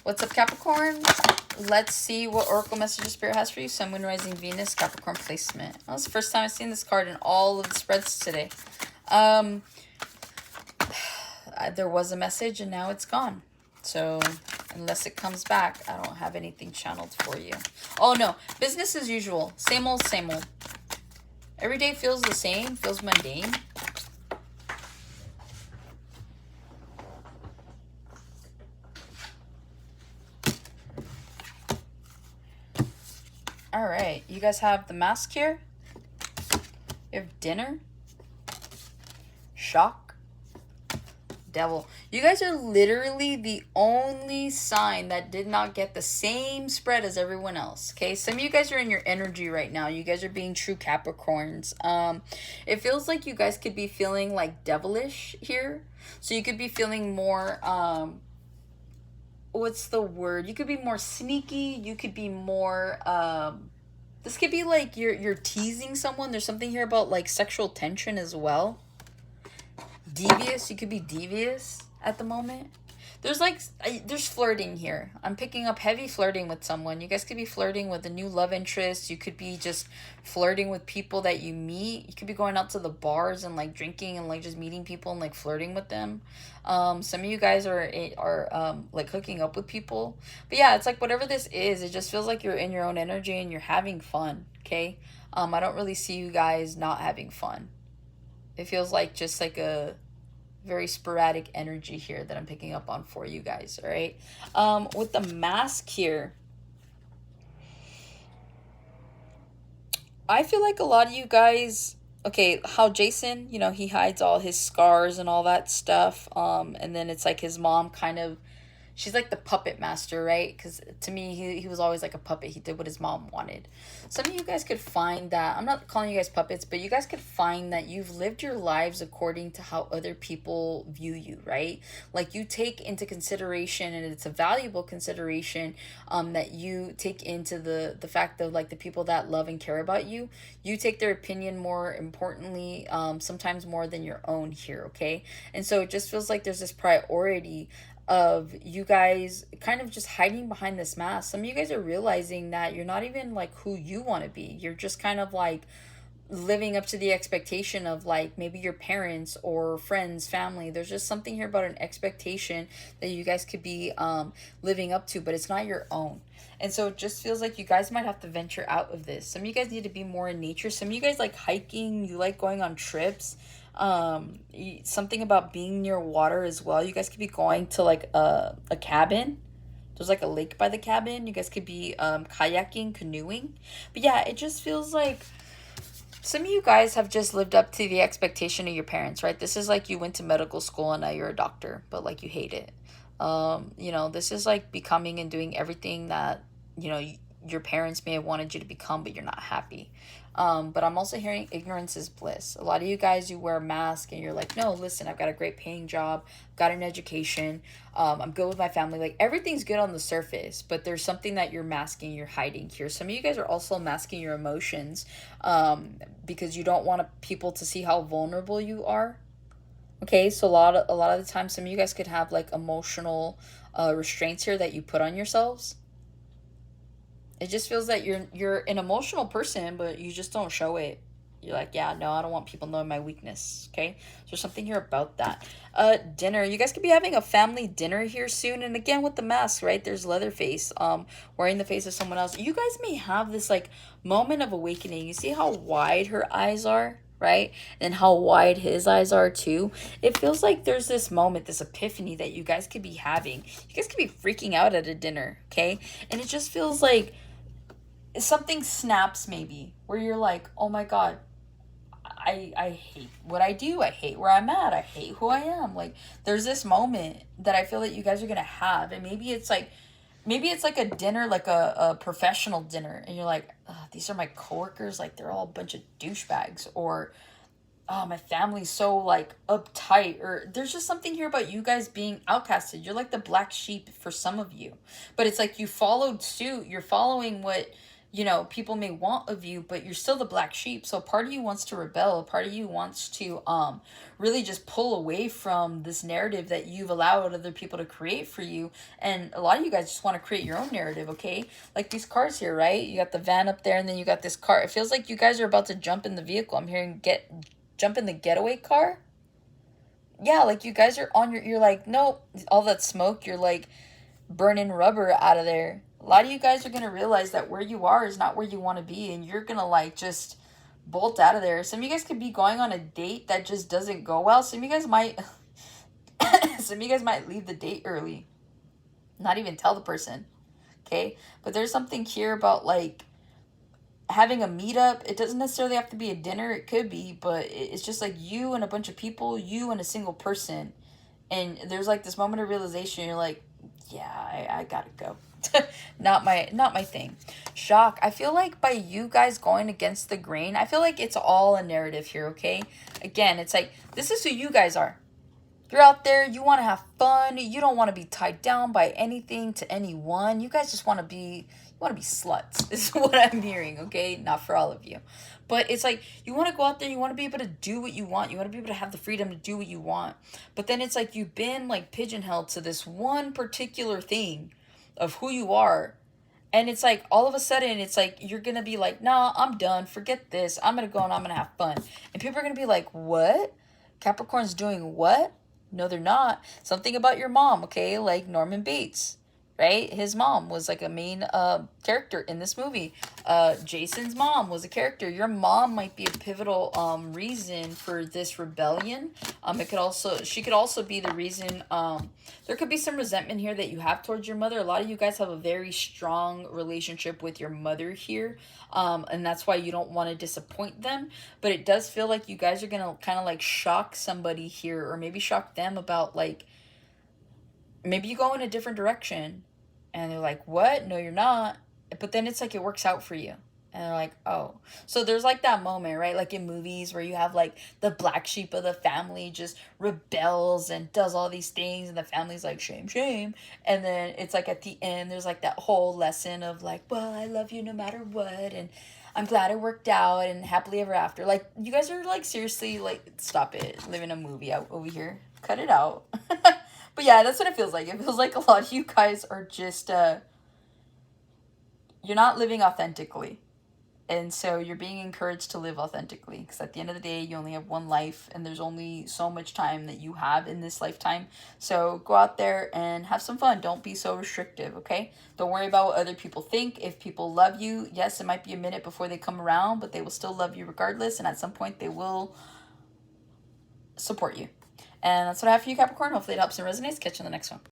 What's up, Capricorn? Let's see what Oracle Messages Spirit has for you. Sun, Moon, Rising, Venus, Capricorn placement. Well, it's the first time I've seen this card in all of the spreads today. There was a message and now it's gone. So unless it comes back, I don't have anything channeled for you. Oh no, business as usual. Same old, same old. Every day feels the same, feels mundane. All right, you guys have the mask here. You have dinner, shock, devil. You guys are literally the only sign that did not get the same spread as everyone else. Okay, some of you guys are in your energy right now. You guys are being true Capricorns. It feels like you guys could be feeling like devilish here. So you could be feeling more what's the word? You could be more sneaky. You could be more this could be like you're teasing someone. There's something here about like sexual tension as well. Devious. You could be devious at the moment. There's flirting here. I'm picking up heavy flirting with someone. You guys could be flirting with a new love interest. You could be just flirting with people that you meet. You could be going out to the bars and like drinking and like just meeting people and like flirting with them. Some of you guys are like hooking up with people. But yeah, it's like whatever this is, it just feels like you're in your own energy and you're having fun. Okay. I don't really see you guys not having fun. It feels like just like a very sporadic energy here that I'm picking up on for you guys, all right? With the mask here, I feel like a lot of you guys, okay, how Jason, you know, he hides all his scars and all that stuff, and then it's like his mom kind of, she's like the puppet master, right? Because to me, he was always like a puppet. He did what his mom wanted. Some of you guys could find that, I'm not calling you guys puppets, but you guys could find that you've lived your lives according to how other people view you, right? Like you take into consideration, and it's a valuable consideration that you take into the fact of like the people that love and care about you. You take their opinion more importantly, sometimes more than your own here, okay? And so it just feels like there's this priority of you guys kind of just hiding behind this mask. Some of you guys are realizing that you're not even like who you want to be. You're just kind of like living up to the expectation of like maybe your parents or friends, family. There's just something here about an expectation that you guys could be living up to, but it's not your own. And so it just feels like you guys might have to venture out of this. Some of you guys need to be more in nature. Some of you guys like hiking, you like going on trips. Something about being near water as well. You guys could be going to like a cabin. There's like a lake by the cabin. You guys could be kayaking, canoeing. But yeah, it just feels like some of you guys have just lived up to the expectation of your parents, right? This is like you went to medical school and now you're a doctor, but like you hate it. You know, this is like becoming and doing everything that, you know, your parents may have wanted you to become, but you're not happy. But I'm also hearing ignorance is bliss. A lot of you guys, you wear a mask and you're like, no, listen, I've got a great paying job, got an education, I'm good with my family. Like everything's good on the surface, but there's something that you're masking, you're hiding here. Some of you guys are also masking your emotions because you don't want people to see how vulnerable you are. Okay, so a lot of the time, some of you guys could have like emotional restraints here that you put on yourselves. It just feels that you're an emotional person, but you just don't show it. You're like, yeah, no, I don't want people knowing my weakness, okay? So there's something here about that. Dinner. You guys could be having a family dinner here soon. And again, with the mask, right? There's Leatherface wearing the face of someone else. You guys may have this, like, moment of awakening. You see how wide her eyes are, right? And how wide his eyes are, too. It feels like there's this moment, this epiphany that you guys could be having. You guys could be freaking out at a dinner, okay? And it just feels like something snaps maybe where you're like, oh my god, I hate what I do, I hate where I'm at, I hate who I am. Like there's this moment that I feel that you guys are gonna have, and maybe it's like a dinner, like a professional dinner, and you're like, these are my coworkers, like they're all a bunch of douchebags, or oh, my family's so like uptight, or there's just something here about you guys being outcasted. You're like the black sheep for some of you, but it's like you followed suit, you're following what people may want of you, but you're still the black sheep. So part of you wants to rebel. Part of you wants to really just pull away from this narrative that you've allowed other people to create for you. And a lot of you guys just want to create your own narrative, okay? Like these cars here, right? You got the van up there, and then you got this car. It feels like you guys are about to jump in the vehicle. I'm hearing jump in the getaway car. Yeah, like you guys are you're like, nope, all that smoke, you're like burning rubber out of there. A lot of you guys are going to realize that where you are is not where you want to be, and you're going to like just bolt out of there. Some of you guys could be going on a date that just doesn't go well. Some of you guys might some of you guys might leave the date early. Not even tell the person. Okay? But there's something here about like having a meetup. It doesn't necessarily have to be a dinner. It could be, but it's just like you and a bunch of people, you and a single person. And there's like this moment of realization. You're like, yeah, I gotta go. Not my thing. Shock. I feel like by you guys going against the grain, I feel like it's all a narrative here, okay? Again, it's like, this is who you guys are. You're out there, you want to have fun, you don't want to be tied down by anything to anyone. You guys just want to be sluts, is what I'm hearing, okay? Not for all of you. But it's like, you want to go out there, you want to be able to do what you want. You want to be able to have the freedom to do what you want. But then it's like you've been like pigeonholed to this one particular thing of who you are. And it's like all of a sudden it's like you're gonna be like, nah, I'm done, forget this, I'm gonna go and I'm gonna have fun. And people are gonna be like, what? Capricorn's doing what? No, they're not. Something about your mom, okay? Like Norman Bates, right? His mom was like a main character in this movie. Jason's mom was a character. Your mom might be a pivotal reason for this rebellion. She could also be the reason. There could be some resentment here that you have towards your mother. A lot of you guys have a very strong relationship with your mother here. And that's why you don't want to disappoint them. But it does feel like you guys are going to kind of like shock somebody here, or maybe shock them about like, maybe you go in a different direction and they're like, what? No, you're not. But then it's like it works out for you. And they're like, oh. So there's like that moment, right? Like in movies where you have like the black sheep of the family just rebels and does all these things. And the family's like, shame, shame. And then it's like at the end, there's like that whole lesson of like, well, I love you no matter what. And I'm glad it worked out and happily ever after. Like, you guys are like, seriously, like, stop it. Living a movie out over here. Cut it out. But yeah, that's what it feels like. It feels like a lot of you guys are just, you're not living authentically. And so you're being encouraged to live authentically. Because at the end of the day, you only have one life. And there's only so much time that you have in this lifetime. So go out there and have some fun. Don't be so restrictive, okay? Don't worry about what other people think. If people love you, yes, it might be a minute before they come around. But they will still love you regardless. And at some point, they will support you. And that's what I have for you, Capricorn. Hopefully it helps and resonates. Catch you in the next one.